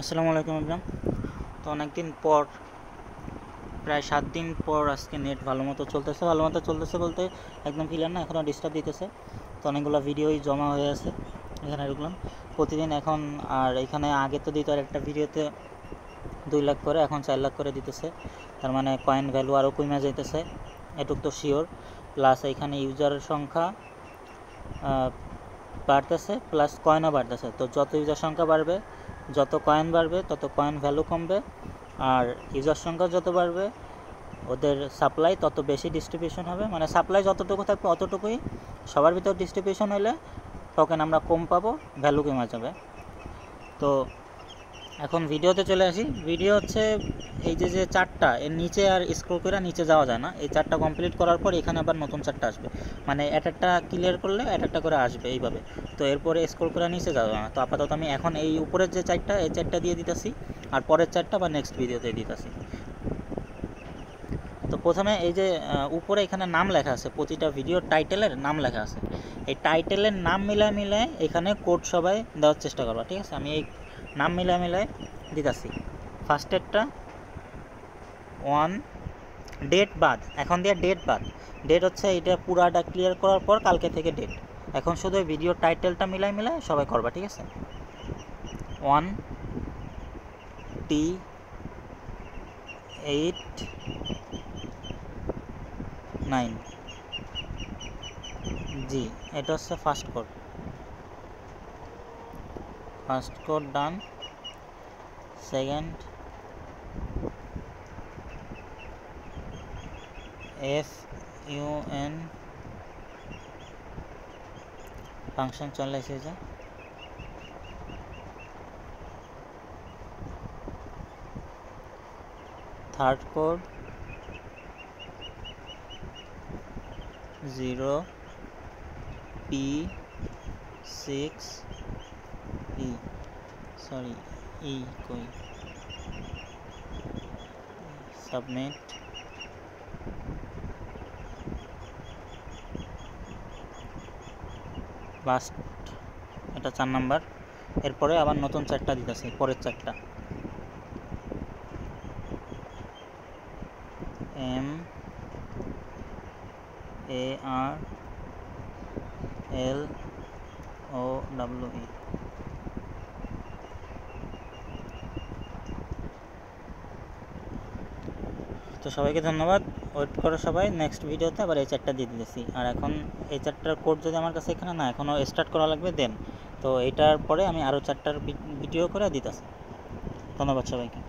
আসসালামু আলাইকুম ইমরান। তো অনেক দিন পর, প্রায় 7 দিন পর আজকে নেট ভালো মতো চলতেছে বলতে একদম ক্লিয়ার না, এখনও ডিস্টার্ব দিতেছে। তো অনেকগুলো ভিডিওই জমা হয়ে আছে এখানে ঢুকলাম প্রতিদিন এখন। আর এখানে আগে তো দিত আর একটা ভিডিওতে 2 লাখ করে, এখন 4 লাখ করে দিতেছে। তার মানে কয়েন ভ্যালু আরও কমে যাইতেছে, এটুক তো শিওর। প্লাস এখানে ইউজারের সংখ্যা বাড়তেছে, প্লাস কয়েনও বাড়তেছে। তো যত ইউজার সংখ্যা বাড়বে, যত কয়েন বাড়বে, তত কয়েন ভ্যালু কমবে। আর ইউজার সংখ্যা যত বাড়বে, ওদের সাপ্লাই তত বেশি ডিস্ট্রিবিউশন হবে। মানে সাপ্লাই যতটুকু থাকবে অতটুকুই সবার ভিতর ডিস্ট্রিবিউশন হলে টোকেন আমরা কম পাবো, ভ্যালু কমে যাবে। তো এখন ভিডিওতে চলে আসি। ভিডিও হচ্ছে এই যে চারটা, এর নিচে আর স্ক্রল করে নিচে যাওয়া যায় না। এই চারটা কমপ্লিট করার পর এখানে আবার নতুন চারটা আসবে, মানে একটা ক্লিয়ার করলে একটা করে আসবে এইভাবে। তো এরপরে স্ক্রল করে নিচে যাওয়া যায় না। তো আপাতত আমি এখন এই উপরের যে চারটা, এই চারটা দিয়ে দিতেছি, আর পরের চারটা বা নেক্সট ভিডিওতে দিতেছি। তো প্রথমে এই যে উপরে এখানে নাম লেখা আছে, প্রতিটা ভিডিওর টাইটেলের নাম লেখা আছে। এই টাইটেলের নাম মিলায় এখানে কোড সবাই দেওয়ার চেষ্টা করবা, ঠিক আছে? আমি এই নাম মিলায় দিতেছি। ফার্স্টেরটা 1 ডেট বাদ, এখন দিয়ে ডেট বাদ। ডেট হচ্ছে এটা পুরাটা ক্লিয়ার করার পর কালকে থেকে ডেট। এখন শুধু ভিডিও টাইটেলটা মিলায় সবাই করবা, ঠিক আছে? 1T8 9 জি, এটা হচ্ছে ফার্স্ট কোড ডান। সেকেন্ড FUN ফাংশন চলে এসেছে। থার্ড কোড 0P6E, সরি ই কই, সাবমিট। লাস্ট, এটা 4 নাম্বার। এরপরে আবার নতুন চারটা দিতেছি, পরের চারটা MARLOWE। তো সবাইকে ধন্যবাদ, ওয়েট করো সবাই, নেক্সট ভিডিওতে আবার এই চারটা দিয়ে দিতেছি। আর এখন এই চারটার কোড যদি আমার কাছে এখানে না, এখনও স্টার্ট করা লাগবে দেন। তো এটার পরে আমি আরও চারটার ভিডিও করে দিতেছি। ধন্যবাদ সবাইকে।